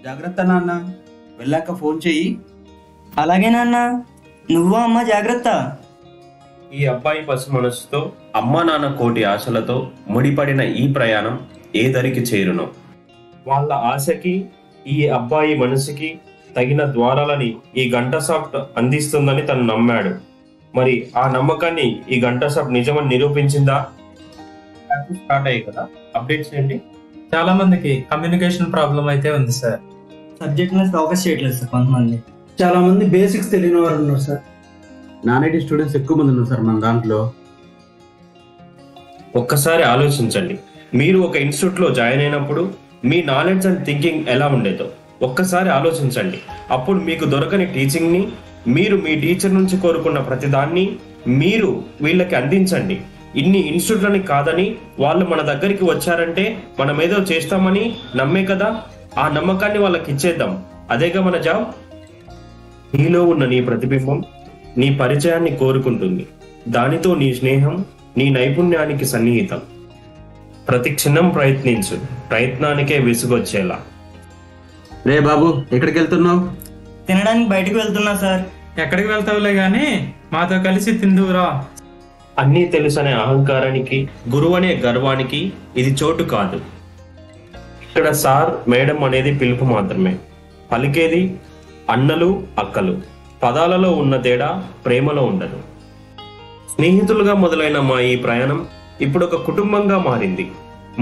జాగ్రత్త నాన్న, వెళ్ళాక ఫోన్ చెయ్యి. అలాగే నాన్న, నువ్వు అమ్మ జాగ్రత్త. ఈ అబ్బాయి పసి మనసుతో అమ్మా నాన్న కోటి ఆశలతో ముడిపడిన ఈ ప్రయాణం ఏ దరికి చేరునో. వాళ్ళ ఆశకి ఈ అబ్బాయి మనసుకి తగిన ద్వారాలని ఈ గంట సాఫ్ట్ అందిస్తుందని తను నమ్మాడు. మరి ఆ నమ్మకాన్ని ఈ గంట సాఫ్ట్ నిజమని నిరూపించిందా? స్టార్ట్ అయ్యాయి కదా, అప్డేట్స్ ఏంటి? చాలా మందికి కమ్యూనికేషన్ ప్రాబ్లం అయితే ఉంది సార్. సబ్జెక్ట్ మీద ఫోకస్ చేయట్లేదు సార్ కొంతమంది. చాలా మంది బేసిక్స్ తెలియని వారు ఉన్నారు సార్. నాన్ ఐటీ స్టూడెంట్స్ ఎక్కువ మంది ఉన్నారు సార్ మన దాంట్లో. ఒక్కసారి ఆలోచించండి, మీరు ఒక ఇన్స్టిట్యూట్లో జాయిన్ అయినప్పుడు మీ నాలెడ్జ్ అండ్ థింకింగ్ ఎలా ఉండేదో ఒక్కసారి ఆలోచించండి. అప్పుడు మీకు దొరకని టీచింగ్ని మీరు మీ టీచర్ నుంచి కోరుకున్న ప్రతిదాన్ని మీరు వీళ్ళకి అందించండి. ఇన్ని ఇన్స్టిట్యూట్లని కాదని వాళ్ళు మన దగ్గరికి వచ్చారంటే మనం ఏదో చేస్తామని నమ్మే కదా, ఆ నమ్మకాన్ని వాళ్ళకి ఇచ్చేద్దాం. అదేగా మన జాబ్. నీలో ఉన్న నీ ప్రతిబింబం నీ పరిచయాన్ని కోరుకుంటుంది. దానితో నీ స్నేహం నీ నైపుణ్యానికి సన్నిహితం. ప్రతి క్షణం ప్రయత్నించు, ప్రయత్నానికే విసుగొచ్చేలా. రే బాబు, ఎక్కడికి వెళ్తున్నావు? తినడానికి బయటకు వెళ్తున్నా సార్. ఎక్కడికి వెళ్తావులే గాని మాతో కలిసి తిందువురా. అన్నీ తెలుసనే అహంకారానికి, గురువు అనే గర్వానికి ఇది చోటు కాదు. ఇక్కడ సార్ మేడం అనేది పిలుపు మాత్రమే. పలికేది అన్నలు అక్కలు. పదాలలో ఉన్న తేడా ప్రేమలో ఉండదు. స్నేహితులుగా మొదలైన మా ఈ ప్రయాణం ఇప్పుడు ఒక కుటుంబంగా మారింది.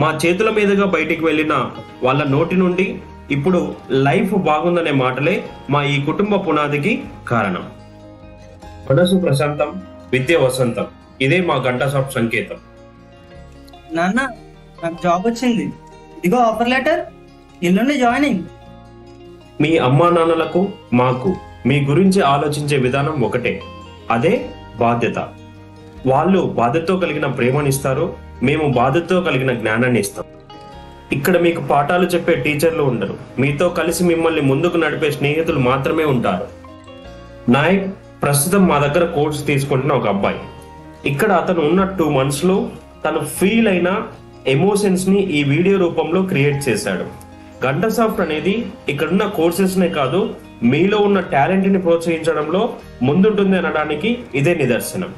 మా చేతుల మీదుగా బయటికి వెళ్ళిన వాళ్ళ నోటి నుండి ఇప్పుడు లైఫ్ బాగుందనే మాటలే మా ఈ కుటుంబ పునాదికి కారణం. మనసు ప్రశాంతం, విద్య వసంతం. ఇదే మా గంట సాఫ్ట్ సంకేతం. నాన్న, నాకు జాబ్ వచ్చింది. ఇదిగో ఆఫర్ లెటర్, ఎల్లుండి జాయినింగ్. మీ అమ్మా నాన్నలకు మాకు మీ గురించి ఆలోచించే విధానం ఒకటే, అదే బాధ్యత. వాళ్ళు బాధ్యతతో కలిగిన ప్రేమనిస్తారు, మేము బాధ్యతతో కలిగిన జ్ఞానాన్ని ఇస్తాం. ఇక్కడ మీకు పాఠాలు చెప్పే టీచర్లు ఉండరు, మీతో కలిసి మిమ్మల్ని ముందుకు నడిపే స్నేహితులు మాత్రమే ఉంటారు. నాయక్ ప్రస్తుతం మా దగ్గర కోర్స్ తీసుకుంటున్న ఒక అబ్బాయి. ఇక్కడ అతను ఉన్న 2 months లో తను ఫీల్ అయిన ఎమోషన్స్ ని ఈ వీడియో రూపంలో క్రియేట్ చేశాడు. గంట సాఫ్ట్ అనేది ఇక్కడున్న కోర్సెస్నే కాదు, మీలో ఉన్న టాలెంట్ ని ప్రోత్సహించడంలో ముందుంటుంది అనడానికి ఇదే నిదర్శనం.